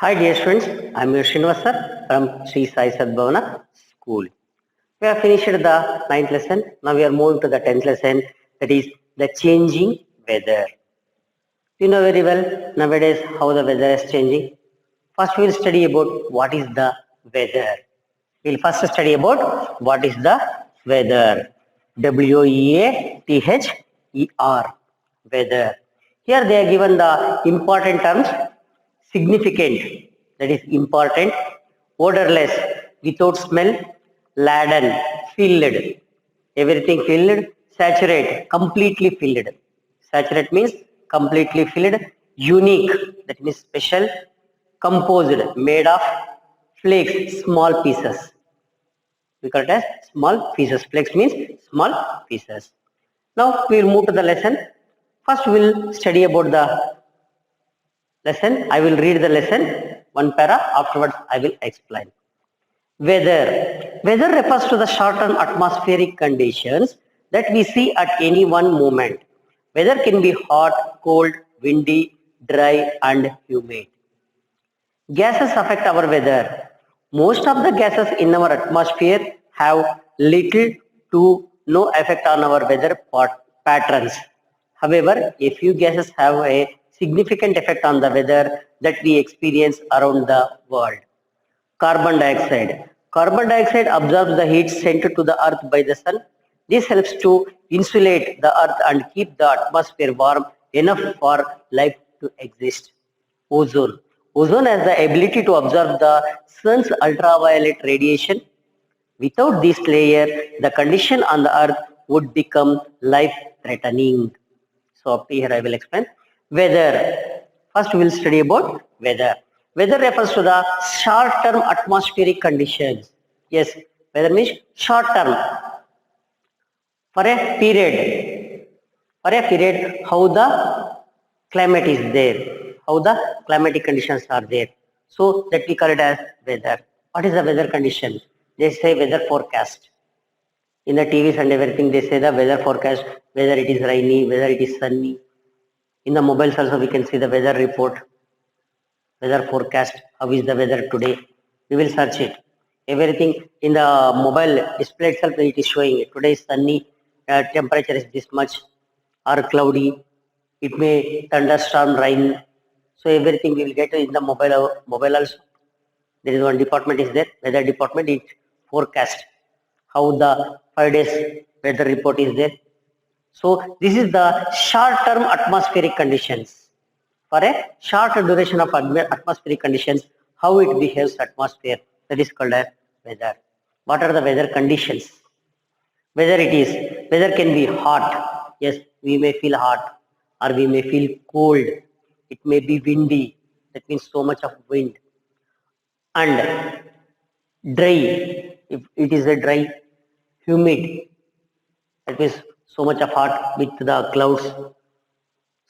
Hi dear students, I am your Srinivas from Sri Sai Sadbhavana School. We have finished the ninth lesson. Now we are moving to the 10th lesson, that is the changing weather. You know very well nowadays how the weather is changing. First we will study about what is the weather. We will first study about what is the weather. WEATHER, weather. Here they are given the important terms: significant, that is important; odorless, without smell; laden, filled, everything filled; saturate, completely filled. Saturate means completely filled; unique, that means special; composed, made of; flakes, small pieces. We call it as small pieces. Flakes means small pieces. Now we will move to the lesson. First we will study about the lesson. I will read the lesson, one para, afterwards I will explain. Weather. Weather refers to the short-term atmospheric conditions that we see at any one moment. Weather can be hot, cold, windy, dry and humid. Gases affect our weather. Most of the gases in our atmosphere have little to no effect on our weather patterns. However, a few gases have a significant effect on the weather that we experience around the world. Carbon dioxide. Carbon dioxide absorbs the heat sent to the earth by the sun. This helps to insulate the earth and keep the atmosphere warm enough for life to exist. Ozone. Ozone has the ability to absorb the sun's ultraviolet radiation. Without this layer, the condition on the earth would become life-threatening. So up to here I will explain. Weather. First we will study about weather. Weather refers to the short-term atmospheric conditions. Yes, weather means short-term. For a period. For a period, how the climate is there, how the climatic conditions are there. So that we call it as weather. What is the weather condition? They say weather forecast. In the TVs and everything, they say the weather forecast, whether it is rainy, whether it is sunny. In the mobiles also, we can see the weather report, weather forecast, how is the weather today. We will search it. Everything in the mobile display itself, it is showing it. Today is sunny, temperature is this much, or cloudy. It may thunderstorm, rain. So everything we will get in the mobile also. There is one department is there, weather department, it forecast how the 5 days weather report is there. So this is the short-term atmospheric conditions. For a short duration of atmospheric conditions, how it behaves atmosphere, that is called as weather. What are the weather conditions? Weather can be hot. Yes, we may feel hot, or we may feel cold. It may be windy. That means so much of wind. And dry, if it is a dry, humid, that means so much of hot with the clouds.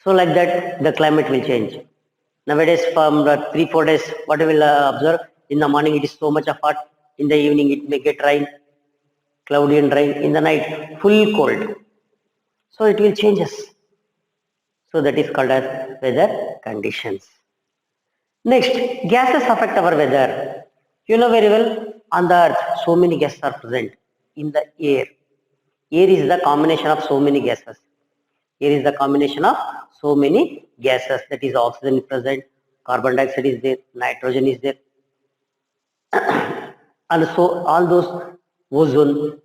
So like that, the climate will change. Nowadays, from the 3-4 days, what we will observe, in the morning it is so much of hot, in the evening it may get rain, cloudy and rain, in the night full cold. So it will changes. So that is called as weather conditions. Next, gases affect our weather. You know very well, on the earth, so many gases are present in the air. Air is the combination of so many gases. Air is the combination of so many gases. That is, oxygen is present, carbon dioxide is there, nitrogen is there, and so all those ozone.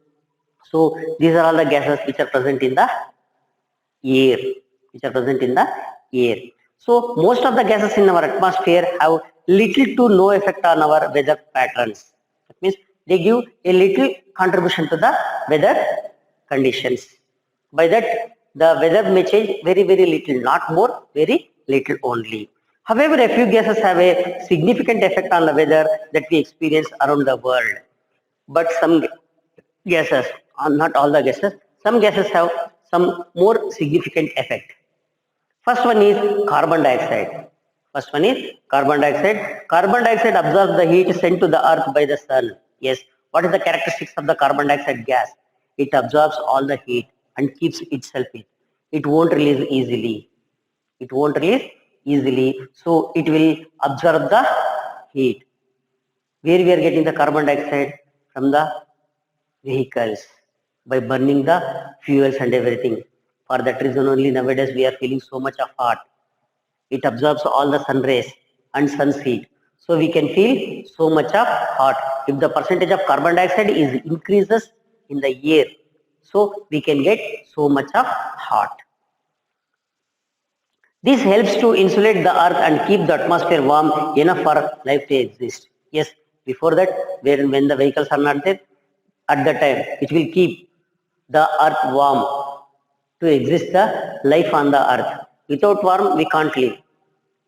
So these are all the gases which are present in the air, which are present in the air. So most of the gases in our atmosphere have little to no effect on our weather patterns. That means they give a little contribution to the weather conditions. By that, the weather may change very, very little, not more, very little only. However, a few gases have a significant effect on the weather that we experience around the world. But some gases, not all the gases, some gases have some more significant effect. First one is carbon dioxide. First one is carbon dioxide. Carbon dioxide absorbs the heat sent to the earth by the sun. Yes. What is the characteristics of the carbon dioxide gas? It absorbs all the heat and keeps itself in. It won't release easily. It won't release easily, so it will absorb the heat. Where we are getting the carbon dioxide? From the vehicles, by burning the fuels and everything. For that reason only nowadays we are feeling so much of hot. It absorbs all the sun rays and sun's heat. So we can feel so much of hot. If the percentage of carbon dioxide is increases in the air, so we can get so much of hot. This helps to insulate the earth and keep the atmosphere warm enough for life to exist. Yes, before that, when the vehicles are not there, at that time, it will keep the earth warm to exist the life on the earth. Without warm, we can't live.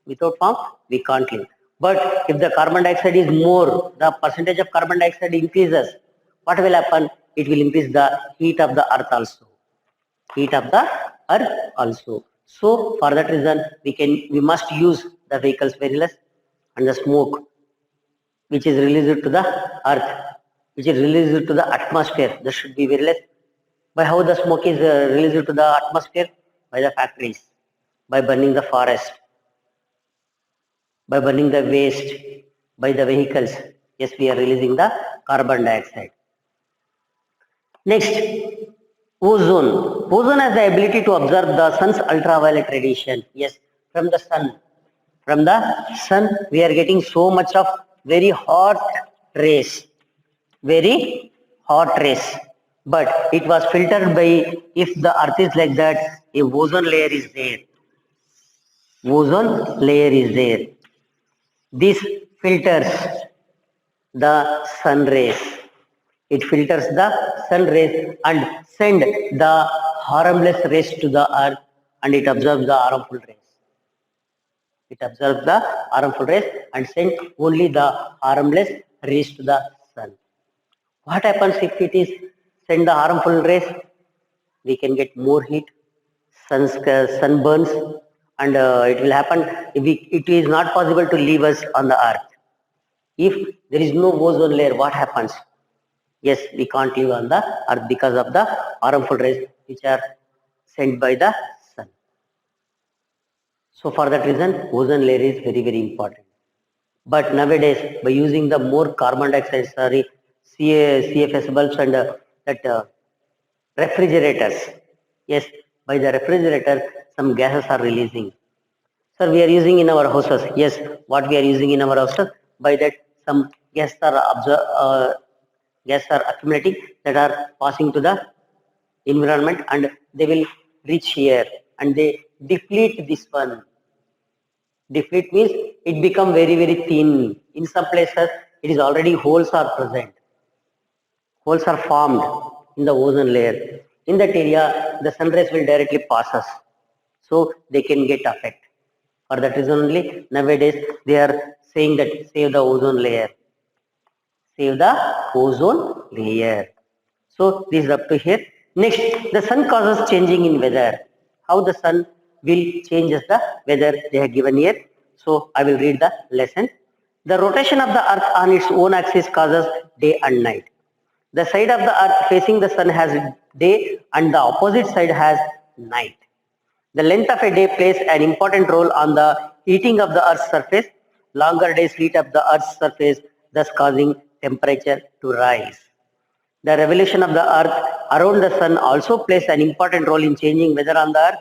Without warm, we can't live. But if the carbon dioxide is more, the percentage of carbon dioxide increases, what will happen? It will increase the heat of the earth also. Heat of the earth also. So for that reason, we must use the vehicles very less, and the smoke which is released to the earth, which is released to the atmosphere, that should be very less. By how the smoke is released to the atmosphere? By the factories, by burning the forest, by burning the waste, by the vehicles. Yes, we are releasing the carbon dioxide. Next, ozone. Ozone has the ability to absorb the sun's ultraviolet radiation. Yes, from the sun. From the sun, we are getting so much of very hot rays. Very hot rays. But it was filtered by, if the earth is like that, a ozone layer is there. Ozone layer is there. This filters the sun rays. It filters the sun rays and send the harmless rays to the earth, and it absorbs the harmful rays. It absorbs the harmful rays and send only the harmless rays to the sun. What happens if it is send the harmful rays? We can get more heat, sunburns, and it will happen. It is not possible to leave us on the earth. If there is no ozone layer, what happens? Yes, we can't live on the earth because of the harmful rays which are sent by the sun. So for that reason, ozone layer is very, very important. But nowadays, by using the more carbon dioxide, CFS bulbs and refrigerators, yes, by the refrigerator, some gases are releasing. Sir, we are using in our houses. Yes, what we are using in our houses, by that some gases are accumulating, that are passing to the environment, and they will reach here and they deplete this one. Deplete means it become very, very thin. In some places, it is already holes are present. Holes are formed in the ozone layer. In that area, the sun rays will directly pass us, so they can get affected. For that reason only, nowadays they are saying that save the ozone layer. Save the ozone layer. So this is up to here. Next, the sun causes changing in weather. How the sun will change the weather they have given here. So I will read the lesson. The rotation of the earth on its own axis causes day and night. The side of the earth facing the sun has day and the opposite side has night. The length of a day plays an important role on the heating of the earth's surface. Longer days heat up the earth's surface, thus causing temperature to rise. The revolution of the earth around the sun also plays an important role in changing weather on the earth.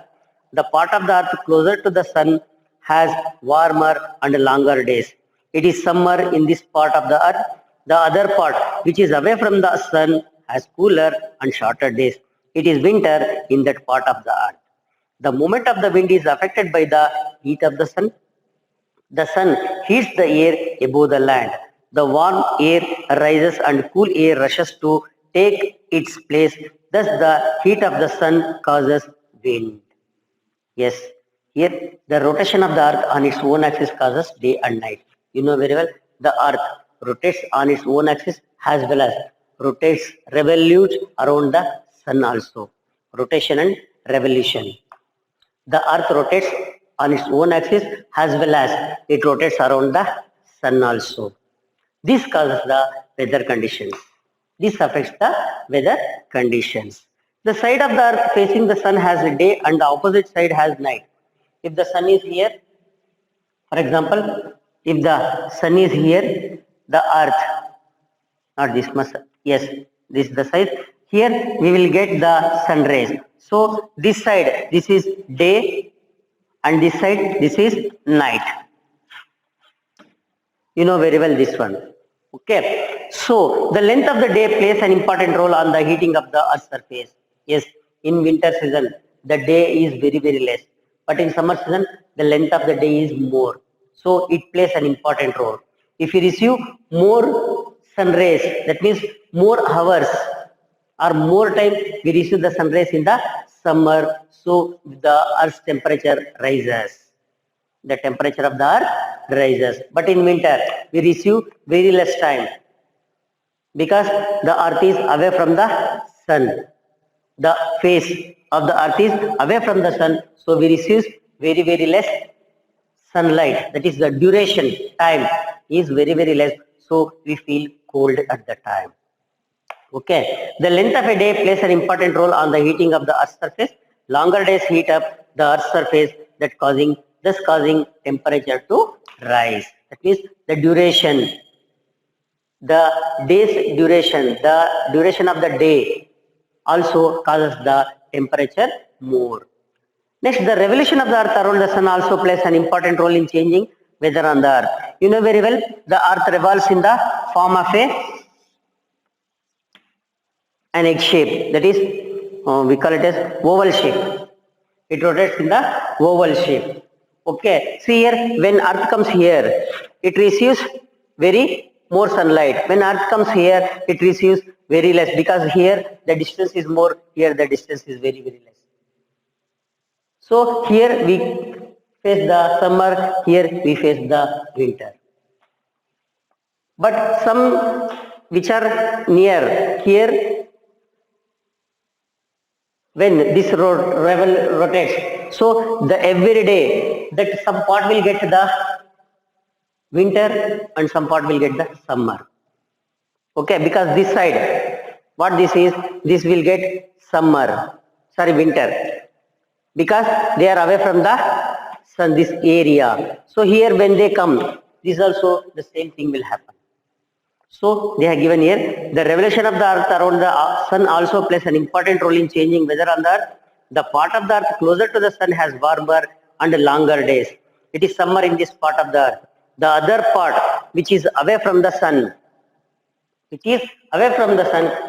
The part of the earth closer to the sun has warmer and longer days. It is summer in this part of the earth. The other part, which is away from the sun, has cooler and shorter days. It is winter in that part of the earth. The movement of the wind is affected by the heat of the sun. The sun heats the air above the land. The warm air rises and cool air rushes to take its place. Thus the heat of the sun causes wind. Yes, here the rotation of the earth on its own axis causes day and night. You know very well, the earth rotates on its own axis as well as revolutes around the sun also. Rotation and revolution. The earth rotates on its own axis as well as it rotates around the sun also. This causes the weather conditions. This affects the weather conditions. The side of the earth facing the sun has day and the opposite side has night. If the sun is here, For example, if the sun is here, the earth, not this much, yes, this is the size. Here we will get the sun rays. So this side, this is day, and this side, this is night. You know very well this one. Okay. So the length of the day plays an important role on the heating of the earth's surface. Yes, in winter season, the day is very, very less. But in summer season, the length of the day is more. So it plays an important role. If you receive more sun rays, that means more hours or more time we receive the sun rays in the summer. So the earth's temperature rises. The temperature of the earth rises. But in winter, we receive very less time because the earth is away from the sun. The face of the earth is away from the sun, so we receive very, very less sunlight. That is the duration, time is very, very less, so we feel cold at the time. Okay, the length of a day plays an important role on the heating of the earth's surface. Longer days heat up the earth's surface, thus causing temperature to rise. That means the duration, the duration of the day also causes the temperature more. Next, the revolution of the earth around the sun also plays an important role in changing weather on the earth. You know very well, the earth revolves in the form of an egg shape, that is, we call it as oval shape. It rotates in the oval shape. Okay, see here, when earth comes here, it receives very more sunlight. When earth comes here, it receives very less, because here the distance is more, here the distance is very, very less. So here we face the summer, here we face the winter. But some which are near, here when this rotates, so the every day that some part will get the winter and some part will get the summer. Okay, because this side, what this is, this will get winter, because they are away from the sun, this area. So here when they come, this also the same thing will happen. So they have given here, the revolution of the earth around the sun also plays an important role in changing weather on the earth. The part of the earth closer to the sun has warmer and longer days. It is summer in this part of the earth. The other part, which is away from the sun,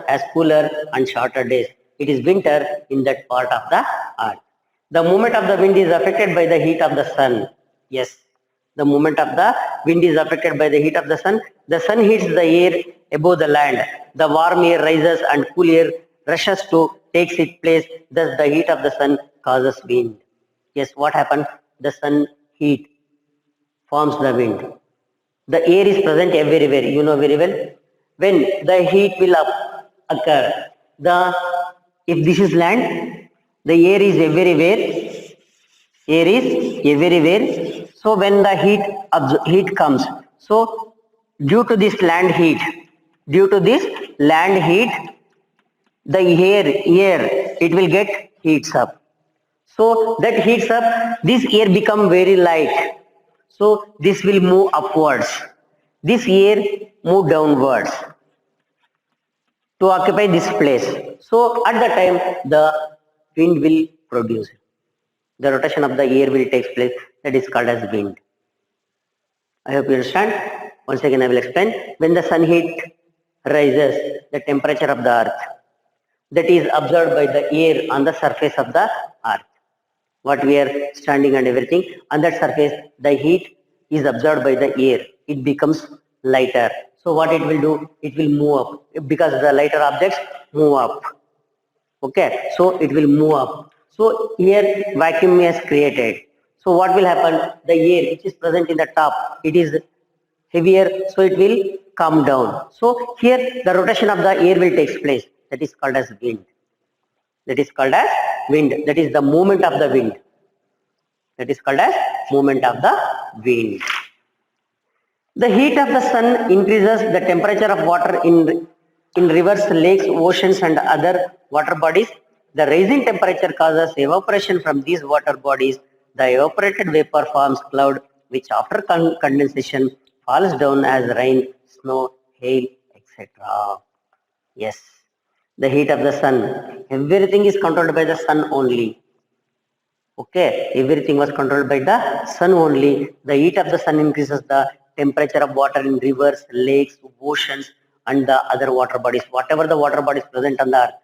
has cooler and shorter days. It is winter in that part of the earth. The movement of the wind is affected by the heat of the sun. Yes, the movement of the wind is affected by the heat of the sun. The sun heats the air above the land. The warm air rises and cool air rushes to takes its place. Thus the heat of the sun causes wind. Yes, what happened? The sun heat forms the wind. The air is present everywhere. You know very well. When the heat will occur, if this is land, the air is everywhere. So when the heat comes, so due to this land heat, the air it will get heats up. So that heats up, this air become very light. So this will move upwards. This air move downwards to occupy this place. So at that time the wind will produce. The rotation of the air will take place. That is called as wind. I hope you understand. Once again I will explain. When the sun heat rises, the temperature of the earth, that is observed by the air on the surface of the earth. What we are standing and everything, on that surface, the heat is absorbed by the air. It becomes lighter. So what it will do? It will move up, because the lighter objects move up. Okay, so it will move up. So here vacuum is created. So what will happen? The air which is present in the top, it is heavier, so it will come down. So here the rotation of the air will take place. That is called as wind. That is called as wind. That is the movement of the wind. That is called as movement of the wind. The heat of the sun increases the temperature of water in rivers, lakes, oceans and other water bodies. The rising temperature causes evaporation from these water bodies. The evaporated vapor forms cloud which after condensation falls down as rain, snow, hail, etc. Yes, the heat of the sun. Everything is controlled by the sun only. Okay, everything was controlled by the sun only. The heat of the sun increases the temperature of water in rivers, lakes, oceans, and the other water bodies. Whatever the water bodies present on the earth,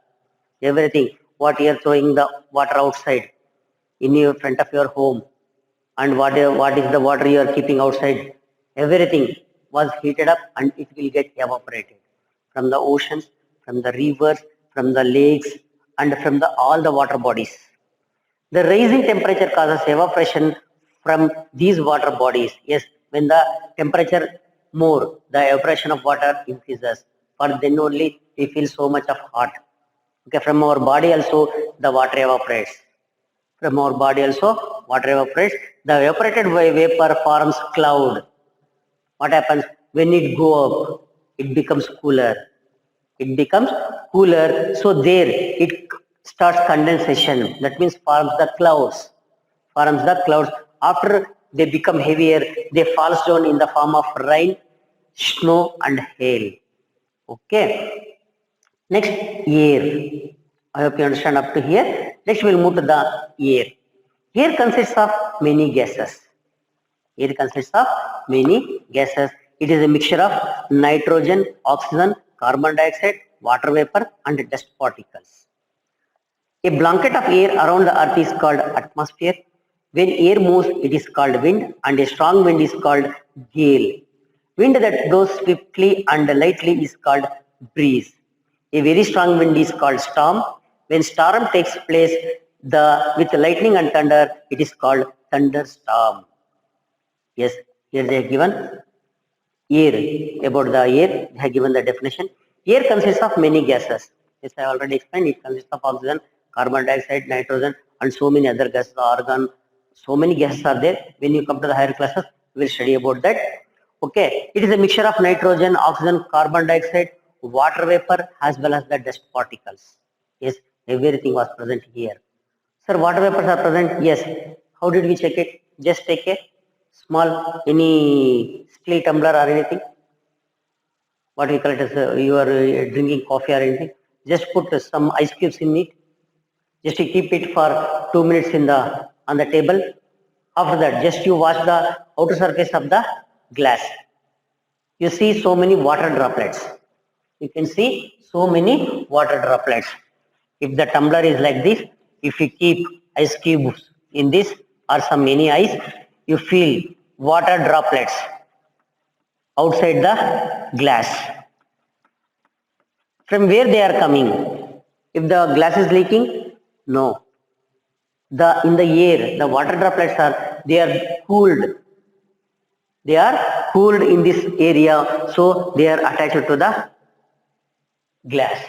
everything. What you are throwing the water outside in your front of your home, and what is the water you are keeping outside, everything was heated up and it will get evaporated from the oceans, from the rivers, from the lakes, and from the all the water bodies. The rising temperature causes evaporation from these water bodies. Yes, when the temperature more, the evaporation of water increases. For then only we feel so much of hot. Okay, from our body also the water evaporates. From our body also water evaporates. The evaporated vapor forms cloud. What happens when it go up? It becomes cooler. It becomes cooler. So there it starts condensation. That means forms the clouds. Forms the clouds. After they become heavier, they falls down in the form of rain, snow, and hail. Okay. Next, air. I hope you understand up to here. Next, we'll move to the air. Air consists of many gases. Air consists of many gases. It is a mixture of nitrogen, oxygen, carbon dioxide, water vapor, and dust particles. A blanket of air around the earth is called atmosphere. When air moves, it is called wind, and a strong wind is called gale. Wind that blows swiftly and lightly is called breeze. A very strong wind is called storm. When storm takes place with lightning and thunder, it is called thunderstorm. Yes, here they have given air. About the air, they have given the definition. Air consists of many gases. Yes, I already explained. It consists of oxygen, carbon dioxide, nitrogen, and so many other gases, argon. So many gases are there. When you come to the higher classes, we will study about that. Okay, it is a mixture of nitrogen, oxygen, carbon dioxide, water vapor, as well as the dust particles. Yes, everything was present here. Sir, water vapors are present? Yes. How did we check it? Just take a small, any steel tumbler or anything. What we call it as you are drinking coffee or anything. Just put some ice cubes in it. Just keep it for 2 minutes on the table. After that, just you wash the outer surface of the glass. You see so many water droplets. You can see so many water droplets. If the tumbler is like this, if you keep ice cubes in this or some many ice, you feel water droplets outside the glass. From where they are coming? If the glass is leaking, no. In the air, the water droplets they are cooled. They are cooled in this area, so they are attached to the glass.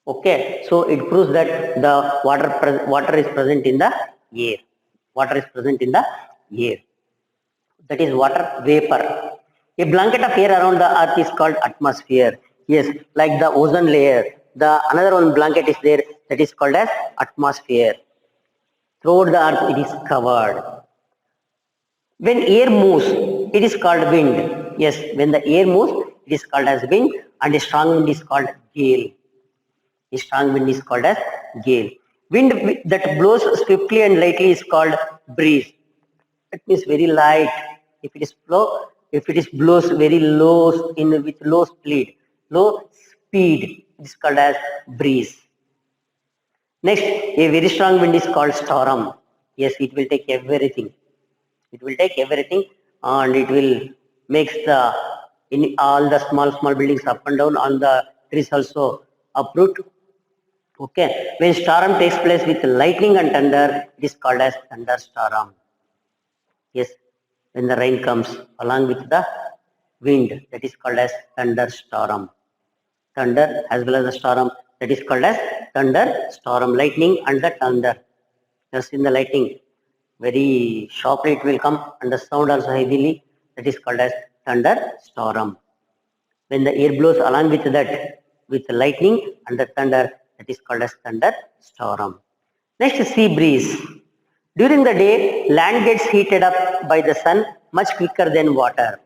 Okay, so it proves that the water is present in the air. Water is present in the air. That is water vapor. A blanket of air around the earth is called atmosphere. Yes, like the ozone layer. The another one blanket is there that is called as atmosphere. Throughout the earth it is covered. When air moves, it is called wind. Yes, when the air moves, it is called as wind, and a strong wind is called gale. A strong wind is called as gale. Wind that blows swiftly and lightly is called breeze. It means very light. If it is blows very low with low speed, it is called as breeze. Next, a very strong wind is called storm. Yes, it will take everything. It will take everything, and it will makes in all the small buildings up and down, on the trees also uproot. Okay, when storm takes place with lightning and thunder, it is called as thunderstorm. Yes, when the rain comes along with the wind, that is called as thunderstorm. Thunder as well as the storm, that is called as thunderstorm. Lightning and the thunder. Just in the lightning, very sharply it will come, and the sound also heavily, that is called as thunderstorm. When the air blows along with that, with lightning and the thunder, that is called as thunderstorm. Next, sea breeze. During the day, land gets heated up by the sun much quicker than water.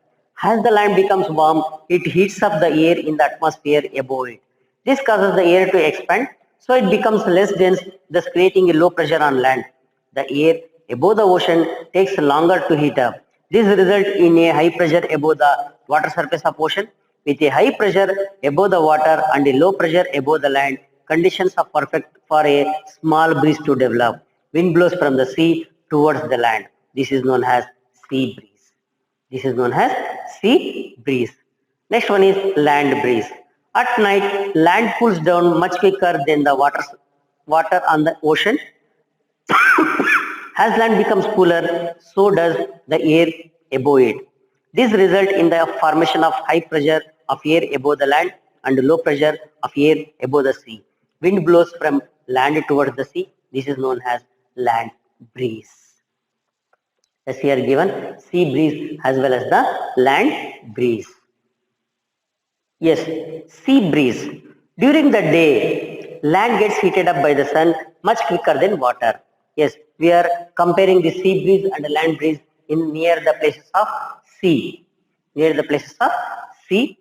As the land becomes warm, it heats up the air in the atmosphere above it. This causes the air to expand, so it becomes less dense, thus creating a low pressure on land. The air above the ocean takes longer to heat up. This results in a high pressure above the water surface of ocean. With a high pressure above the water and a low pressure above the land, conditions are perfect for a small breeze to develop. Wind blows from the sea towards the land. This is known as sea breeze. This is known as sea breeze. Next one is land breeze. At night, land cools down much quicker than the water on the ocean. As land becomes cooler, so does the air above it. This results in the formation of high pressure of air above the land and low pressure of air above the sea. Wind blows from land towards the sea. This is known as land breeze. As here given, sea breeze as well as the land breeze. Yes, sea breeze. During the day, land gets heated up by the sun much quicker than water. Yes, we are comparing the sea breeze and the land breeze in near the places of sea. Near the places of sea.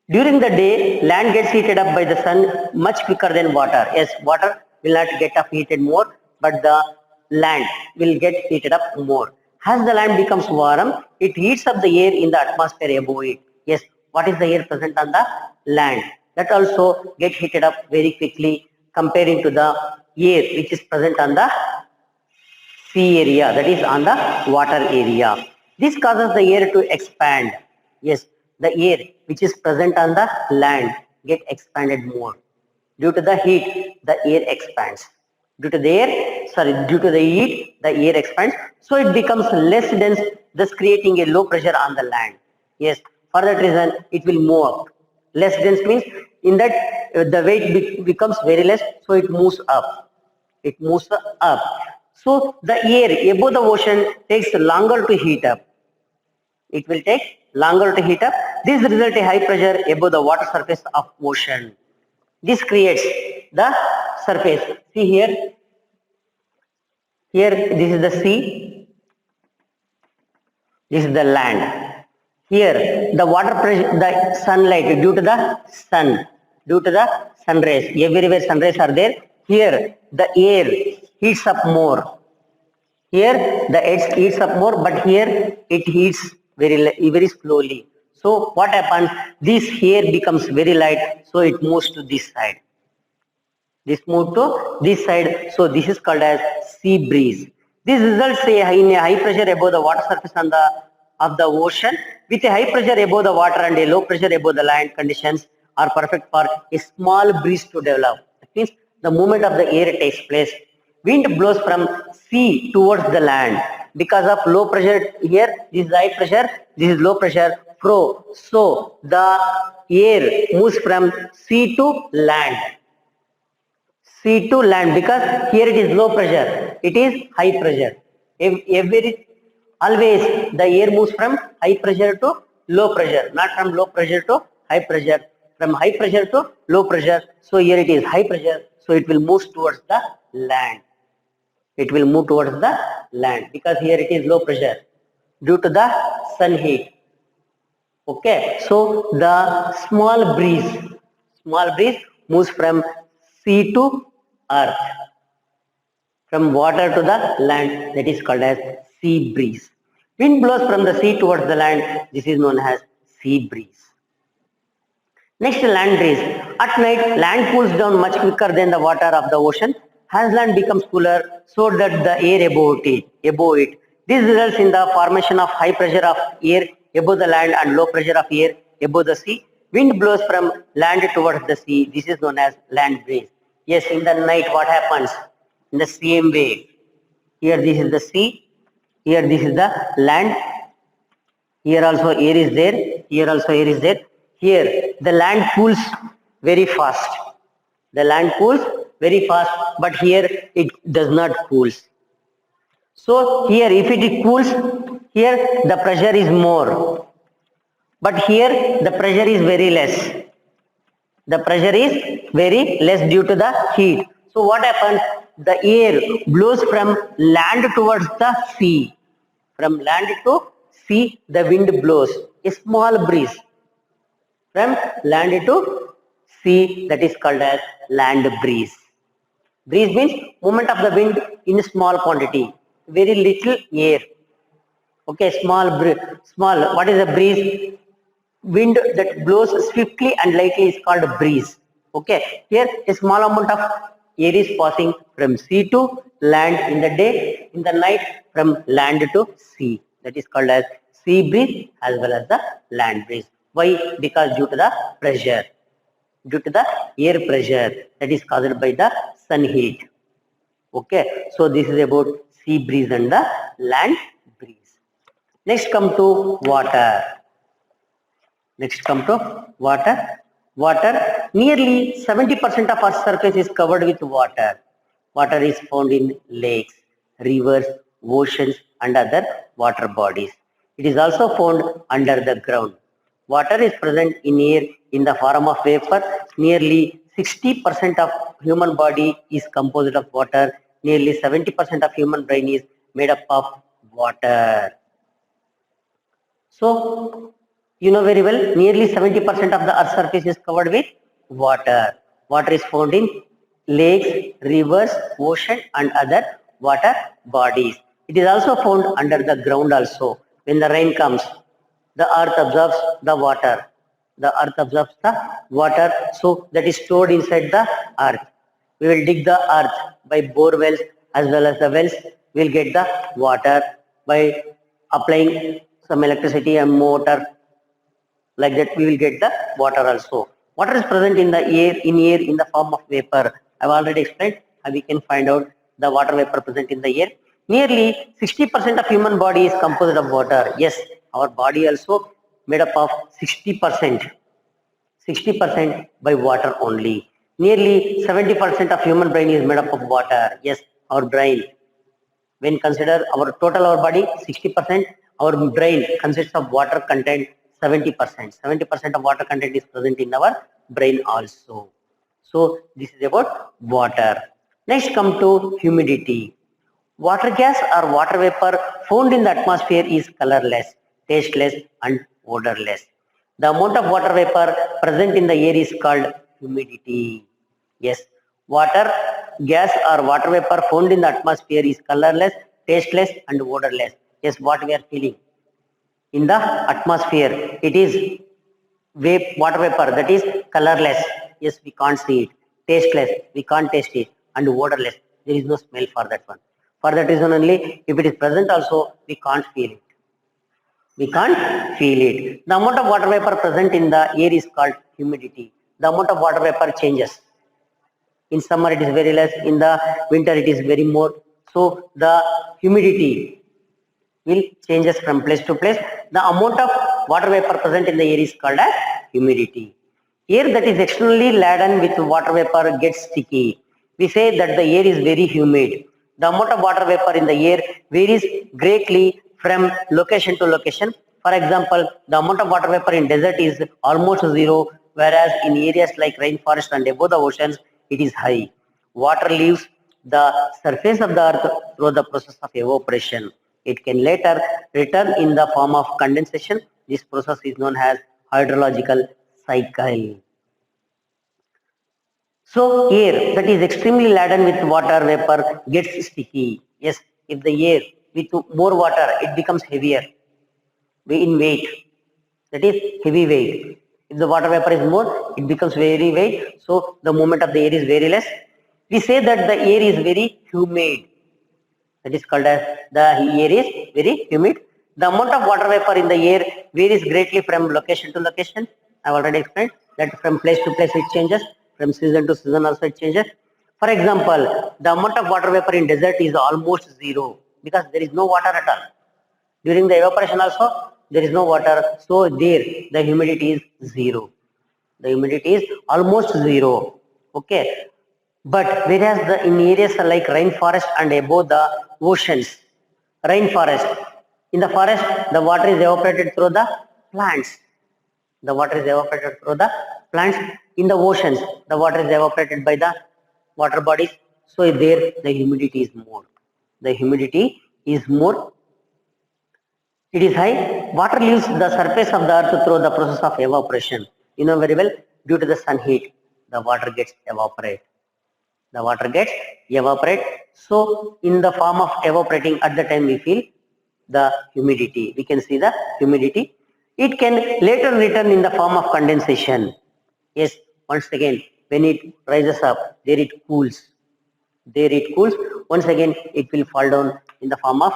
During the day, land gets heated up by the sun much quicker than water. Yes, water will not get up heated more, but the land will get heated up more. As the land becomes warm, it heats up the air in the atmosphere above it. Yes, what is the air present on the land? That also get heated up very quickly comparing to the air which is present on the sea area, that is on the water area. This causes the air to expand. Yes, the air which is present on the land get expanded more. Due to the heat, the air expands. Due to the heat, the air expands. So it becomes less dense, thus creating a low pressure on the land. Yes, for that reason, it will move up. Less dense means in that the weight becomes very less, so it moves up. It moves up. So the air above the ocean takes longer to heat up. It will take longer to heat up. This results in high pressure above the water surface of ocean. This creates the surface. See here. Here this is the sea. This is the land. Here the water pressure, the sunlight due to the sun rays. Everywhere sun rays are there. Here the air heats up more. Here the air heats up more, but here it heats very slowly. So what happens? This air becomes very light, so it moves to this side. This moves to this side, so this is called as sea breeze. This results in a high pressure above the water surface of the ocean. With a high pressure above the water and a low pressure above the land, conditions are perfect for a small breeze to develop. That means the movement of the air takes place. Wind blows from sea towards the land. Because of low pressure here, this is high pressure, this is low pressure, so the air moves from sea to land. Sea to land, because here it is low pressure, it is high pressure. Always the air moves from high pressure to low pressure, not from low pressure to high pressure. From high pressure to low pressure, so here it is high pressure, so it will move towards the land. It will move towards the land because here it is low pressure due to the sun heat. Okay, so the small breeze moves from sea to earth, from water to the land, that is called as sea breeze. Wind blows from the sea towards the land, this is known as sea breeze. Next, land breeze. At night, land cools down much quicker than the water of the ocean. As land becomes cooler, so that the air above it. This results in the formation of high pressure of air above the land and low pressure of air above the sea. Wind blows from land towards the sea. This is known as land breeze. Yes, in the night, what happens? In the same way. Here this is the sea. Here this is the land. Here also air is there. Here also air is there. Here the land cools very fast. The land cools very fast, but here it does not cool. So here if it cools, here the pressure is more. But here the pressure is very less. The pressure is very less due to the heat. So what happens? the air blows from land towards the sea. From land to sea, the wind blows. A small breeze. From land to sea, that is called as land breeze. Breeze means movement of the wind in small quantity, very little air. Okay, small. What is a breeze? Wind that blows swiftly and lightly is called breeze. Okay, here a small amount of air is passing from sea to land in the day, in the night from land to sea. That is called as sea breeze as well as the land breeze. Why? Because due to the pressure, due to the air pressure that is caused by the sun heat. Okay, so this is about sea breeze and the land breeze. Next come to water. Next come to water. Water, nearly 70% of Earth's surface is covered with water. Water is found in lakes, rivers, oceans and other water bodies. It is also found under the ground. Water is present in air in the form of vapor. Nearly 60% of human body is composed of water. Nearly 70% of human brain is made up of water. So, you know very well, nearly 70% of the Earth's surface is covered with water. Water is found in lakes, rivers, ocean and other water bodies. It is also found under the ground also. When the rain comes, the earth absorbs the water. The earth absorbs the water, so that is stored inside the earth. We will dig the earth by bore wells as well as the wells. We will get the water by applying some electricity and motor. Like that we will get the water also. Water is present in the air in the form of vapor. I have already explained how we can find out the water vapor present in the air. Nearly 60% of human body is composed of water. Yes, our body also made up of 60%. 60% by water only. Nearly 70% of human brain is made up of water. Yes, our brain. When consider our total our body 60%, our brain consists of water content 70%. 70% of water content is present in our brain also. So this is about water. Next come to humidity. Water gas or water vapor found in the atmosphere is colorless, tasteless and odorless. The amount of water vapor present in the air is called humidity. Yes, water gas or water vapor found in the atmosphere is colorless, tasteless and odorless. Yes, what we are feeling in the atmosphere, it is water vapor, that is colorless. Yes, we can't see it. Tasteless, we can't taste it. And odorless, there is no smell for that one. For that reason only, if it is present also, we can't feel it. We can't feel it. The amount of water vapor present in the air is called humidity. The amount of water vapor changes. In summer it is very less, in the winter it is very more. So the humidity will changes from place to place. The amount of water vapor present in the air is called as humidity. Air that is externally laden with water vapor gets sticky. We say that the air is very humid. The amount of water vapor in the air varies greatly from location to location. For example, the amount of water vapor in desert is almost zero, whereas in areas like rainforest and above the oceans, it is high. Water leaves the surface of the earth through the process of evaporation. It can later return in the form of condensation. This process is known as hydrological cycle. So air that is extremely laden with water vapor gets sticky. Yes, if the air with more water, it becomes heavier in weight. That is heavy weight. If the water vapor is more, it becomes very weight. So the movement of the air is very less. We say that the air is very humid. That is called as the air is very humid. The amount of water vapor in the air varies greatly from location to location. I have already explained that from place to place it changes, from season to season also it changes. For example, the amount of water vapor in desert is almost zero because there is no water at all. During the evaporation also there is no water, so there the humidity is zero. The humidity is almost zero. Okay. But whereas in areas like rainforest and above the oceans, rainforest, in the forest, the water is evaporated through the plants. The water is evaporated through the plants. In the oceans, the water is evaporated by the water bodies. So there the humidity is more. The humidity is more. It is high. Water leaves the surface of the earth through the process of evaporation. You know very well, due to the sun heat, the water gets evaporate. The water gets evaporate. So in the form of evaporating, at the time we feel the humidity. We can see the humidity. It can later return in the form of condensation. Yes, once again, when it rises up, there it cools. There it cools. Once again, it will fall down in the form of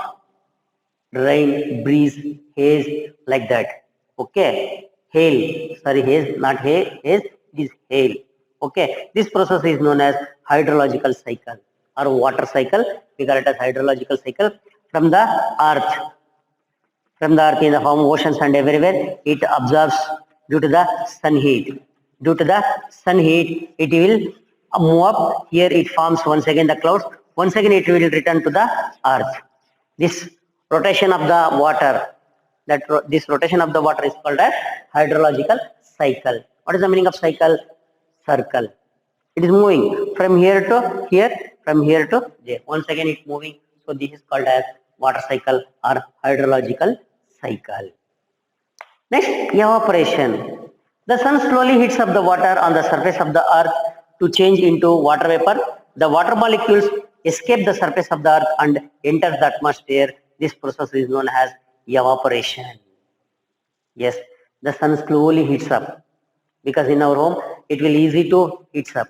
rain, breeze, haze, like that. Okay, hail. Sorry, haze, not haze. Haze, it is hail. Okay, this process is known as hydrological cycle or water cycle. We call it as hydrological cycle. From the earth, in the form of oceans and everywhere, it absorbs due to the sun heat. Due to the sun heat, it will move up. Here it forms once again the clouds. Once again it will return to the earth. This rotation of the water, this rotation of the water is called as hydrological cycle. What is the meaning of cycle? Circle. It is moving from here to here, from here to there. Once again it moving. So this is called as water cycle or hydrological cycle. Next, evaporation. The sun slowly heats up the water on the surface of the earth to change into water vapor. The water molecules escape the surface of the earth and enter the atmosphere. This process is known as evaporation. Yes, the sun slowly heats up because in our home it will easy to heats up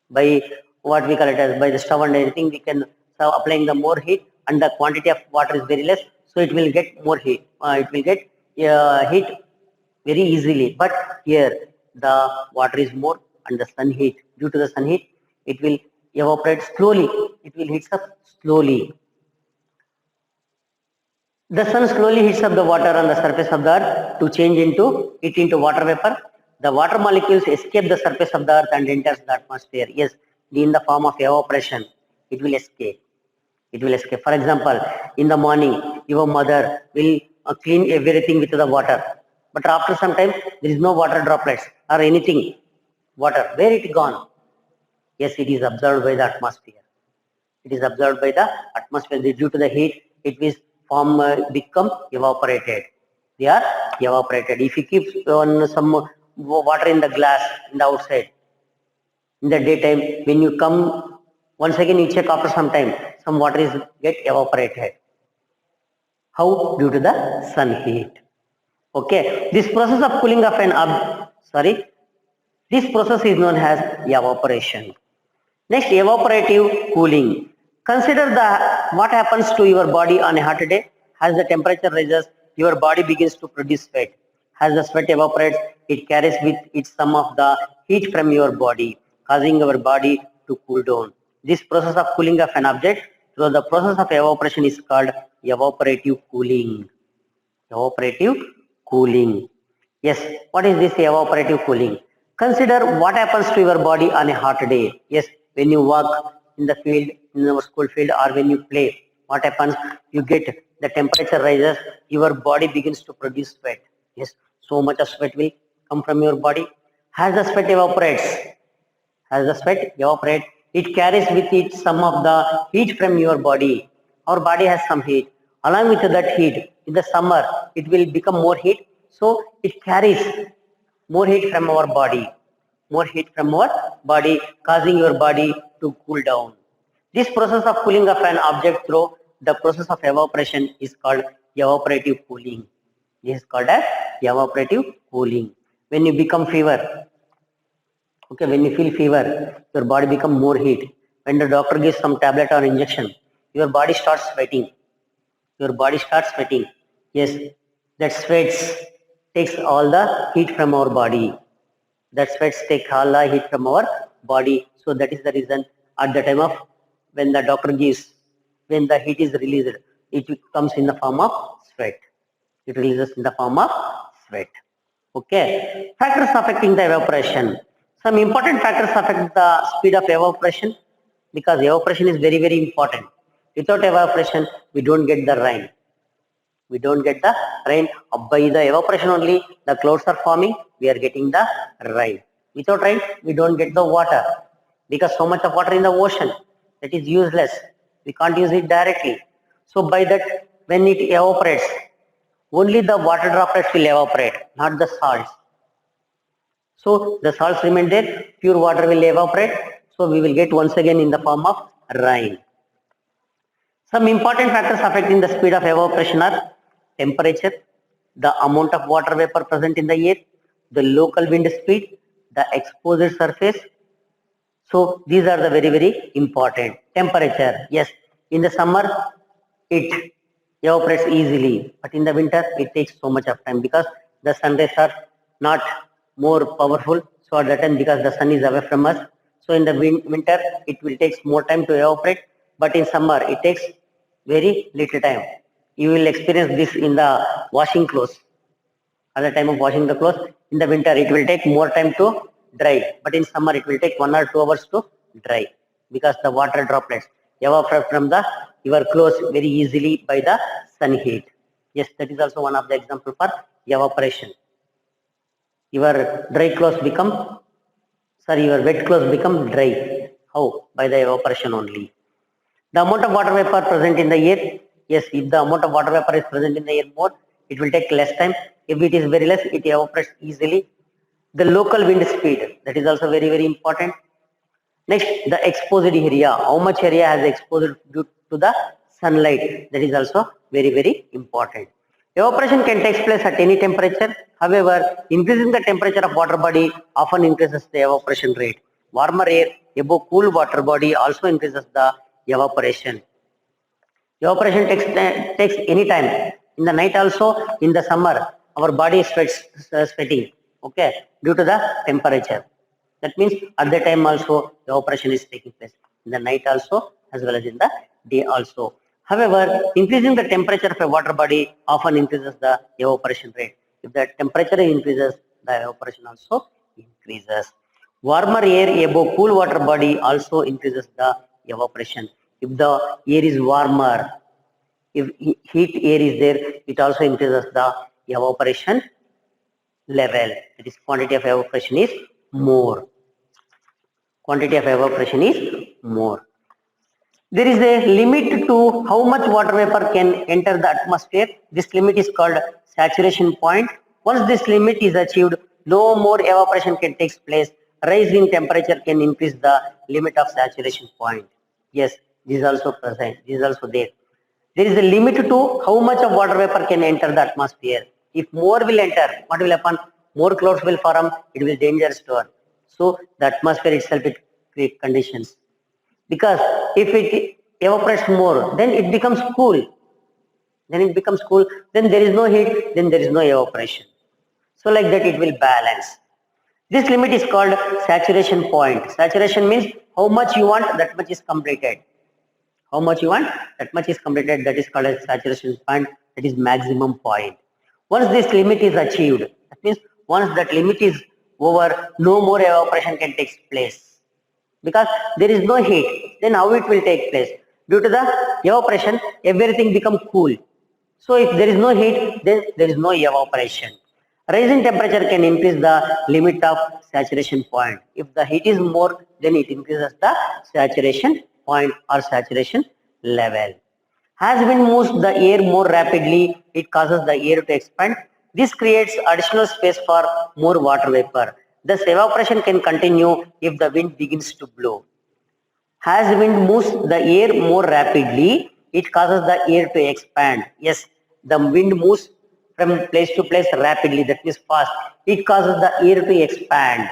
by what we call it as by the stove and anything. We can applying the more heat and the quantity of water is very less, so it will get more heat. It will get heat very easily. But here the water is more and the sun heat. Due to the sun heat, it will evaporate slowly. It will heat up slowly. The sun slowly heats up the water on the surface of the earth to change into water vapor. The water molecules escape the surface of the earth and enters the atmosphere. Yes, in the form of evaporation, it will escape. It will escape. For example, in the morning, your mother will clean everything with the water. But after some time, there is no water droplets or anything. Water, where it gone? Yes, it is absorbed by the atmosphere. It is absorbed by the atmosphere. Due to the heat, it will become evaporated. They are evaporated. If you keep on some water in the glass in the outside, in the daytime, when you come, once again you check after some time, some water is get evaporated. How? Due to the sun heat. Okay, this process of cooling of this process is known as evaporation. Next, evaporative cooling. Consider what happens to your body on a hot day. As the temperature rises, your body begins to produce sweat. As the sweat evaporates, it carries with it some of the heat from your body, causing your body to cool down. This process of cooling of an object through the process of evaporation is called evaporative cooling. Evaporative cooling. Yes, what is this evaporative cooling? Consider what happens to your body on a hot day. Yes, when you walk in the field, in our school field, or when you play, what happens? You get the temperature rises, your body begins to produce sweat. Yes, so much of sweat will come from your body. As the sweat evaporates, it carries with it some of the heat from your body. Our body has some heat. Along with that heat, in the summer, it will become more heat. So it carries more heat from our body. More heat from our body, causing your body to cool down. This process of cooling of an object through the process of evaporation is called evaporative cooling. This is called as evaporative cooling. When you become fever, okay, when you feel fever, your body become more heat. When the doctor gives some tablet or injection, your body starts sweating. Your body starts sweating. Yes, that sweats takes all the heat from our body. That sweats take all the heat from our body. So that is the reason at the time of when the doctor gives, when the heat is released, it comes in the form of sweat. It releases in the form of sweat. Okay. Factors affecting the evaporation. Some important factors affect the speed of evaporation because evaporation is very, very important. Without evaporation, we don't get the rain. We don't get the rain. By the evaporation only, the clouds are forming, we are getting the rain. Without rain, we don't get the water because so much of water in the ocean. that is useless. We can't use it directly. So by that, when it evaporates, only the water droplets will evaporate, not the salts. So the salts remain there, pure water will evaporate. So we will get once again in the form of rain. Some important factors affecting the speed of evaporation are temperature, the amount of water vapor present in the air, the local wind speed, the exposed surface. So these are the very important. Temperature, yes, in the summer it evaporates easily, but in the winter it takes so much of time because the sun rays are not more powerful. So at that time, because the sun is away from us, so in the winter it will take more time to evaporate, but in summer it takes very little time. You will experience this in the washing clothes. At the time of washing the clothes, in the winter it will take more time to dry, but in summer it will take 1 or 2 hours to dry because the water droplets evaporate from the your clothes very easily by the sun heat. Yes, that is also one of the example for evaporation. Your dry clothes become, your wet clothes become dry. How? By the evaporation only. The amount of water vapor present in the air, yes, if the amount of water vapor is present in the air more, it will take less time. If it is very less, it evaporates easily. The local wind speed, that is also very important. Next, the exposed area, how much area has exposed due to the sunlight, that is also very important. Evaporation can take place at any temperature. However, increasing the temperature of water body often increases the evaporation rate. Warmer air above cool water body also increases the evaporation. Evaporation takes any time. In the night also, in the summer, our body is sweating, okay, due to the temperature. That means at the time also, evaporation is taking place. In the night also, as well as in the day also. However, increasing the temperature of a water body often increases the evaporation rate. If the temperature increases, the evaporation also increases. Warmer air above cool water body also increases the evaporation. If the air is warmer, if heat air is there, it also increases the evaporation level. That is, quantity of evaporation is more. Quantity of evaporation is more. There is a limit to how much water vapor can enter the atmosphere. This limit is called saturation point. Once this limit is achieved, no more evaporation can take place. Rise in temperature can increase the limit of saturation point. Yes, this is also present. This is also there. There is a limit to how much of water vapor can enter the atmosphere. If more will enter, what will happen? More clouds will form. It will dangerous to us. So the atmosphere itself it create conditions. Because if it evaporates more, then it becomes cool. Then there is no heat, then there is no evaporation. So like that it will balance. This limit is called saturation point. Saturation means how much you want, that much is completed. How much you want, that much is completed. That is called as saturation point. That is maximum point. Once this limit is achieved, that means once that limit is over, no more evaporation can take place. Because there is no heat, then how it will take place? Due to the evaporation, everything become cool. So if there is no heat, then there is no evaporation. Rising temperature can increase the limit of saturation point. If the heat is more, then it increases the saturation point or saturation level. As wind moves the air more rapidly, it causes the air to expand. This creates additional space for more water vapor. Thus, evaporation can continue if the wind begins to blow. As wind moves the air more rapidly, it causes the air to expand. Yes, the wind moves from place to place rapidly, that means fast. It causes the air to expand.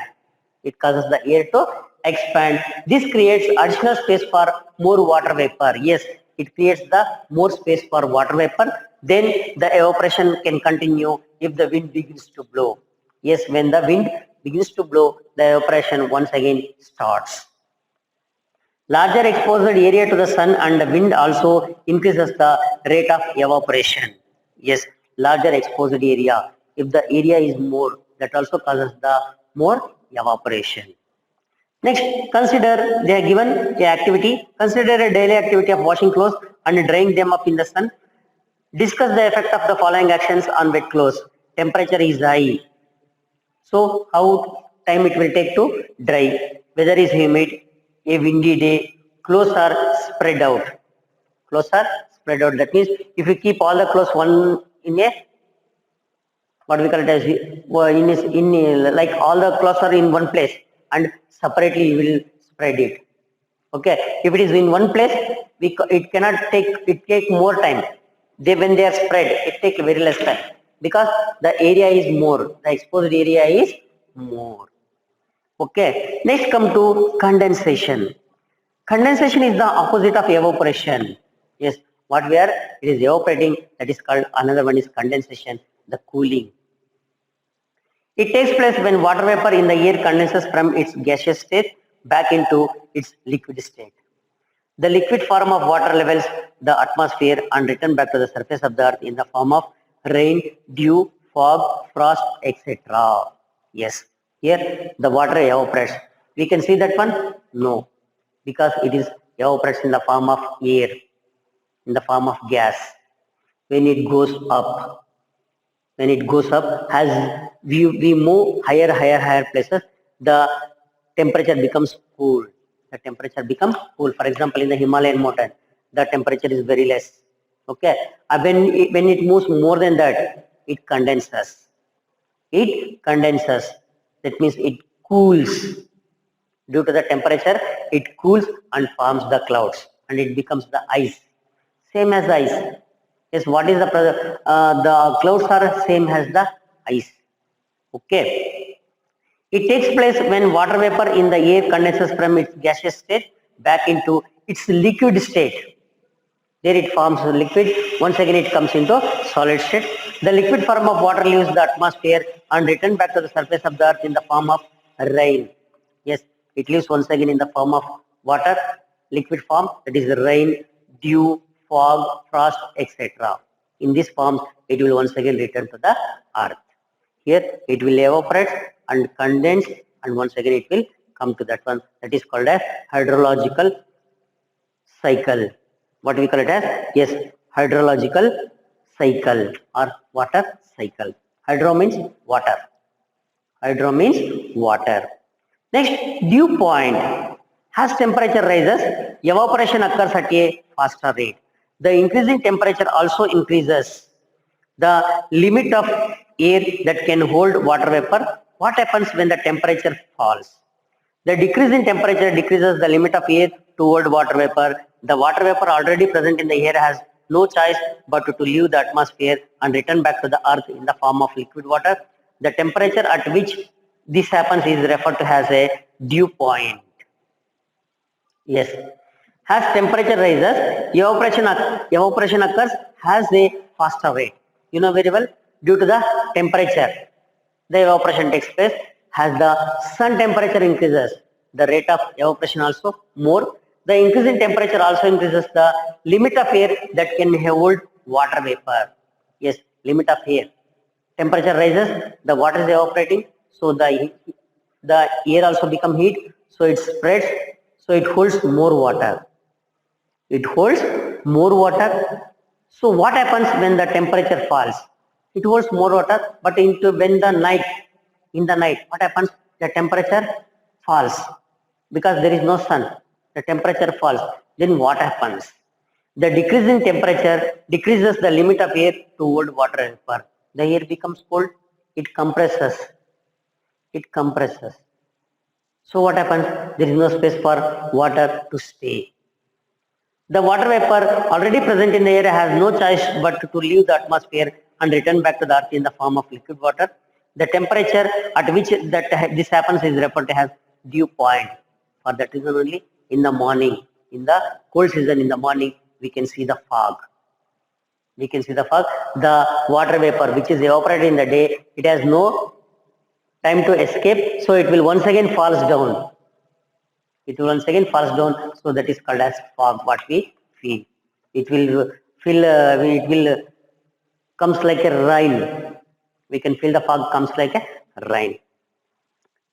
It causes the air to expand. This creates additional space for more water vapor. Yes, it creates the more space for water vapor. Then the evaporation can continue if the wind begins to blow. Yes, when the wind begins to blow, the evaporation once again starts. Larger exposed area to the sun and wind also increases the rate of evaporation. Yes, larger exposed area. If the area is more, that also causes the more evaporation. Next, consider they are given a activity. Consider a daily activity of washing clothes and drying them up in the sun. Discuss the effect of the following actions on wet clothes. Temperature is high. So how time it will take to dry? Weather is humid, a windy day, clothes are spread out. Clothes are spread out. That means if you keep all the clothes one in a, what we call it as, like all the clothes are in one place and separately you will spread it. Okay, if it is in one place, it cannot take, it take more time. When they are spread, it take very less time because the area is more, the exposed area is more. Okay, next come to condensation. Condensation is the opposite of evaporation. Yes, what we are, it is evaporating, that is called, another one is condensation, the cooling. It takes place when water vapor in the air condenses from its gaseous state back into its liquid state. The liquid form of water levels the atmosphere and return back to the surface of the earth in the form of rain, dew, fog, frost, etc. Yes, here the water evaporates. We can see that one? No, because it is evaporates in the form of air, in the form of gas. When it goes up, as we move higher places, the temperature becomes cool. The temperature becomes cool. For example, in the Himalayan mountain, the temperature is very less. Okay, when it moves more than that, it condenses. It condenses. That means it cools. Due to the temperature, it cools and forms the clouds, and it becomes the ice. Same as the ice. Yes, what is the clouds are same as the ice. Okay. It takes place when water vapor in the air condenses from its gaseous state back into its liquid state. There it forms liquid. Once again it comes into solid state. The liquid form of water leaves the atmosphere and return back to the surface of the earth in the form of rain. Yes, it leaves once again in the form of water, liquid form, that is rain, dew, fog, frost, etc. In this form, it will once again return to the earth. Here it will evaporate and condense, and once again it will come to that one, that is called as hydrological cycle. What we call it as? Yes, hydrological cycle or water cycle. Hydro means water. Hydro means water. Next, dew point. As temperature rises, evaporation occurs at a faster rate. The increasing temperature also increases the limit of air that can hold water vapor. What happens when the temperature falls? The decrease in temperature decreases the limit of air to hold water vapor. The water vapor already present in the air has no choice but to leave the atmosphere and return back to the earth in the form of liquid water. The temperature at which this happens is referred to as a dew point. Yes. As temperature rises, evaporation occurs as a faster rate. You know very well, due to the temperature, the evaporation takes place. As the sun temperature increases, the rate of evaporation also more. The increase in temperature also increases the limit of air that can hold water vapor. Yes, limit of air. Temperature rises, the water is evaporating, so the air also become heat, so it spreads, so it holds more water. It holds more water. So what happens when the temperature falls? It holds more water, but when the night, in the night, what happens? The temperature falls because there is no sun. The temperature falls. Then what happens? The decrease in temperature decreases the limit of air to hold water vapor. The air becomes cold. It compresses. It compresses. So what happens? There is no space for water to stay. The water vapor already present in the air has no choice but to leave the atmosphere and return back to the earth in the form of liquid water. The temperature at which this happens is referred to as dew point. For that reason only, in the morning, in the cold season, in the morning, we can see the fog. We can see the fog. The water vapor which is evaporated in the day, it has no time to escape, so it will once again falls down. It will once again falls down, so that is called as fog. What we feel, it will comes like a rain. We can feel the fog comes like a rain.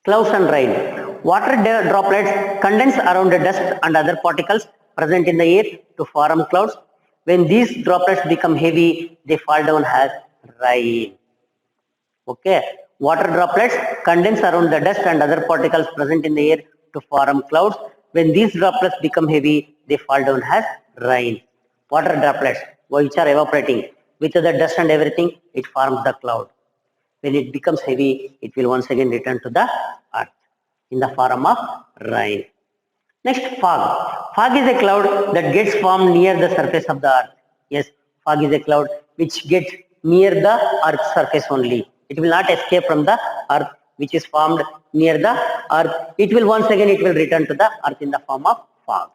Clouds and rain. Water droplets condense around the dust and other particles present in the air to form clouds. When these droplets become heavy, they fall down as rain. Okay. Water droplets condense around the dust and other particles present in the air to form clouds. When these droplets become heavy, they fall down as rain. Water droplets, which are evaporating, with the dust and everything, it forms the cloud. When it becomes heavy, it will once again return to the earth in the form of rain. Next, fog. Fog is a cloud that gets formed near the surface of the earth. Yes, fog is a cloud which gets near the earth's surface only. It will not escape from the earth, which is formed near the earth. It will once again, it will return to the earth in the form of fog.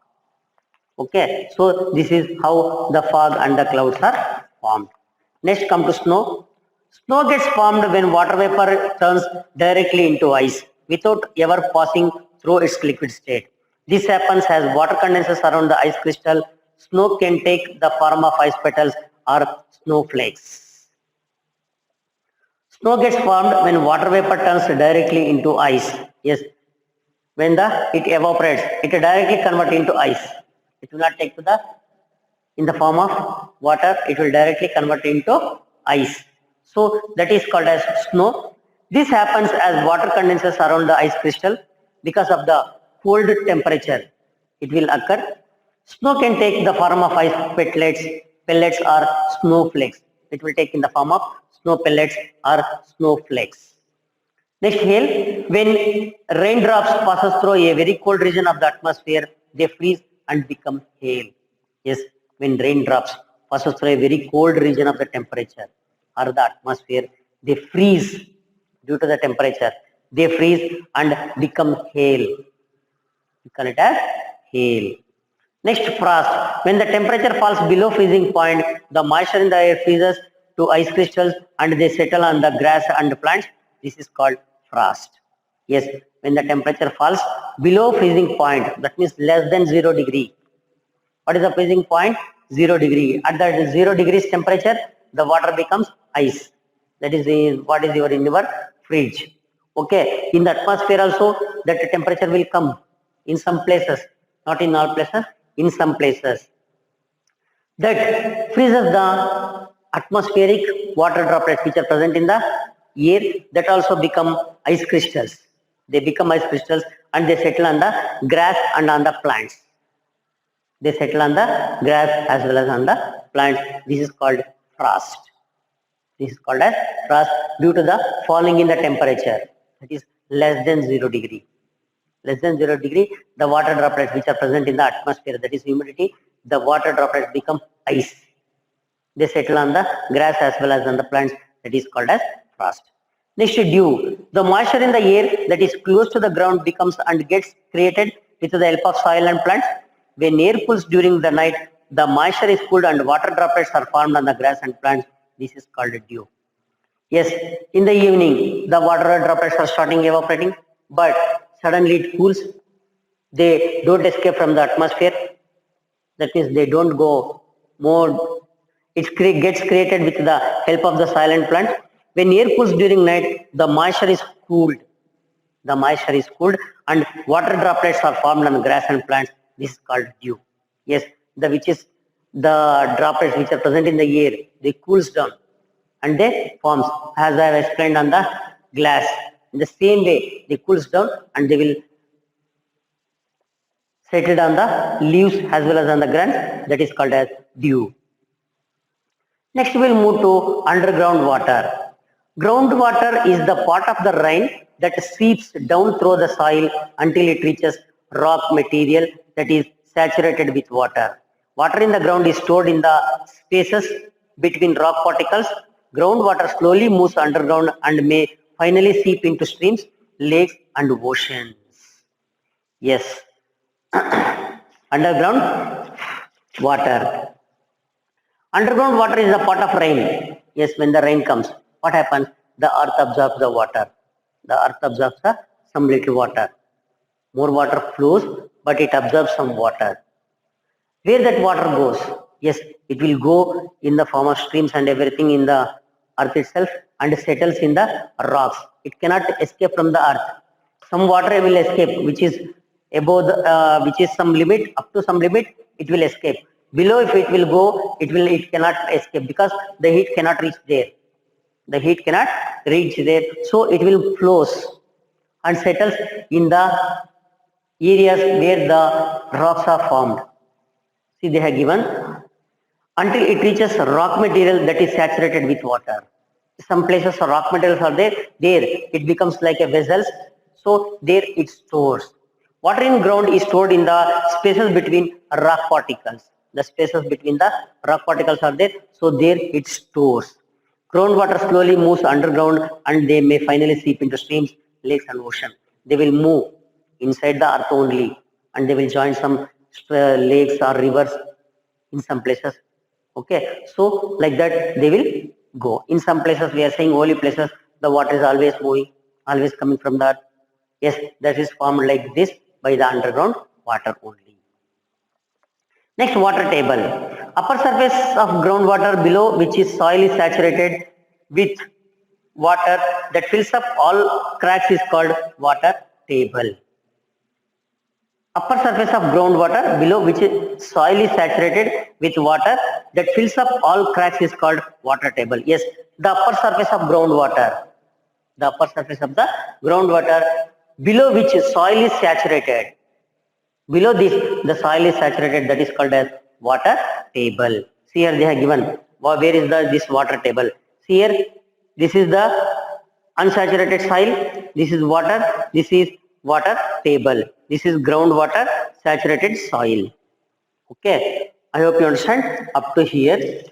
Okay, so this is how the fog and the clouds are formed. Next, come to snow. Snow gets formed when water vapor turns directly into ice without ever passing through its liquid state. This happens as water condenses around the ice crystal. Snow can take the form of ice petals or snowflakes. Snow gets formed when water vapor turns directly into ice. Yes, when it evaporates, it directly converts into ice. It will not take to the in the form of water, it will directly convert into ice. So that is called as snow. This happens as water condenses around the ice crystal because of the cold temperature. It will occur. Snow can take the form of ice pellets or snowflakes. It will take in the form of snow pellets or snowflakes. Next, hail. When raindrops passes through a very cold region of the atmosphere, they freeze and become hail. Yes, when raindrops passes through a very cold region of the temperature or the atmosphere, they freeze due to the temperature. They freeze and become hail. We call it as hail. Next, frost. When the temperature falls below freezing point, the moisture in the air freezes to ice crystals and they settle on the grass and plants. This is called frost. Yes, when the temperature falls below freezing point, that means less than 0 degree. What is the freezing point? 0 degree. At that 0 degrees temperature, the water becomes ice. That is what is in your fridge. Okay. In the atmosphere also, that temperature will come in some places, not in all places, in some places. That freezes the atmospheric water droplets which are present in the air, that also become ice crystals. They become ice crystals and they settle on the grass and on the plants. They settle on the grass as well as on the plants. This is called frost. This is called as frost due to the falling in the temperature. That is less than 0 degree. Less than 0 degree, the water droplets which are present in the atmosphere, that is humidity, the water droplets become ice. They settle on the grass as well as on the plants. That is called as frost. Next, dew. The moisture in the air that is close to the ground becomes and gets created with the help of soil and plants. When air cools during the night, the moisture is cooled and water droplets are formed on the grass and plants. This is called dew. Yes, in the evening, the water droplets are starting evaporating, but suddenly it cools. They don't escape from the atmosphere. That means they don't go more. It gets created with the help of the soil and plants. When air cools during night, the moisture is cooled. The moisture is cooled and water droplets are formed on grass and plants. This is called dew. Yes, the droplets which are present in the air, they cools down and they forms, as I have explained on the glass. In the same way, they cools down and they will settle on the leaves as well as on the ground. That is called as dew. Next, we will move to underground water. Groundwater is the part of the rain that seeps down through the soil until it reaches rock material that is saturated with water. Water in the ground is stored in the spaces between rock particles. Groundwater slowly moves underground and may finally seep into streams, lakes, and oceans. Yes, underground water. Underground water is a part of rain. Yes, when the rain comes, what happens? The earth absorbs the water. The earth absorbs some little water. More water flows, but it absorbs some water. Where that water goes? Yes, it will go in the form of streams and everything in the earth itself and settles in the rocks. It cannot escape from the earth. Some water will escape, which is above which is some limit, up to some limit, it will escape. Below, if it will go, it cannot escape because the heat cannot reach there. The heat cannot reach there, so it will flows and settles in the areas where the rocks are formed. See, they have given until it reaches rock material that is saturated with water. Some places rock materials are there, it becomes like a vessels, so there it stores. Water in ground is stored in the spaces between rock particles. The spaces between the rock particles are there, so there it stores. Groundwater slowly moves underground and they may finally seep into streams, lakes and ocean. They will move inside the earth only and they will join some lakes or rivers in some places. Okay, so like that they will go. In some places we are saying holy places, the water is always moving, always coming from the earth. Yes, that is formed like this by the underground water only. Next, water table. Upper surface of groundwater below which is soil is saturated with water that fills up all cracks is called water table. Upper surface of groundwater below which soil is saturated with water that fills up all cracks is called water table. Yes, the upper surface of groundwater. The upper surface of the groundwater below which soil is saturated. Below this, the soil is saturated, that is called as water table. See here they have given where is this water table. See here, this is the unsaturated soil, this is water, this is water table, this is groundwater saturated soil. Okay, I hope you understand up to here.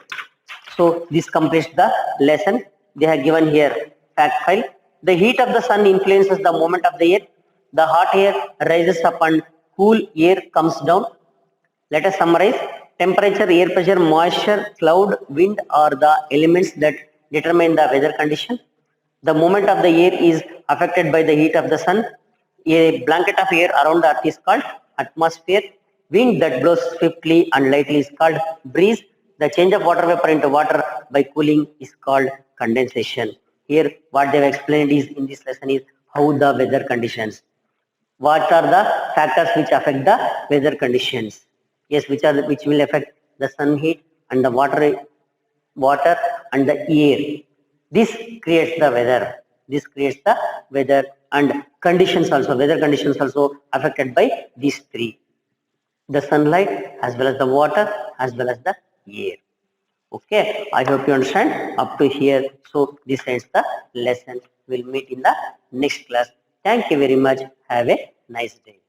So this completes the lesson. They have given here fact file. The heat of the sun influences the movement of the air. The hot air rises up and cool air comes down. Let us summarize. Temperature, air pressure, moisture, cloud, wind are the elements that determine the weather condition. The movement of the air is affected by the heat of the sun. A blanket of air around the earth is called atmosphere. Wind that blows swiftly and lightly is called breeze. The change of water vapor into water by cooling is called condensation. Here what they have explained is in this lesson is how the weather conditions. What are the factors which affect the weather conditions? Yes, which will affect the sun heat and the water and the air. This creates the weather. This creates the weather and conditions also. Weather conditions also affected by these three: the sunlight as well as the water as well as the air. Okay, I hope you understand up to here. So this ends the lesson. We'll meet in the next class. Thank you very much. Have a nice day.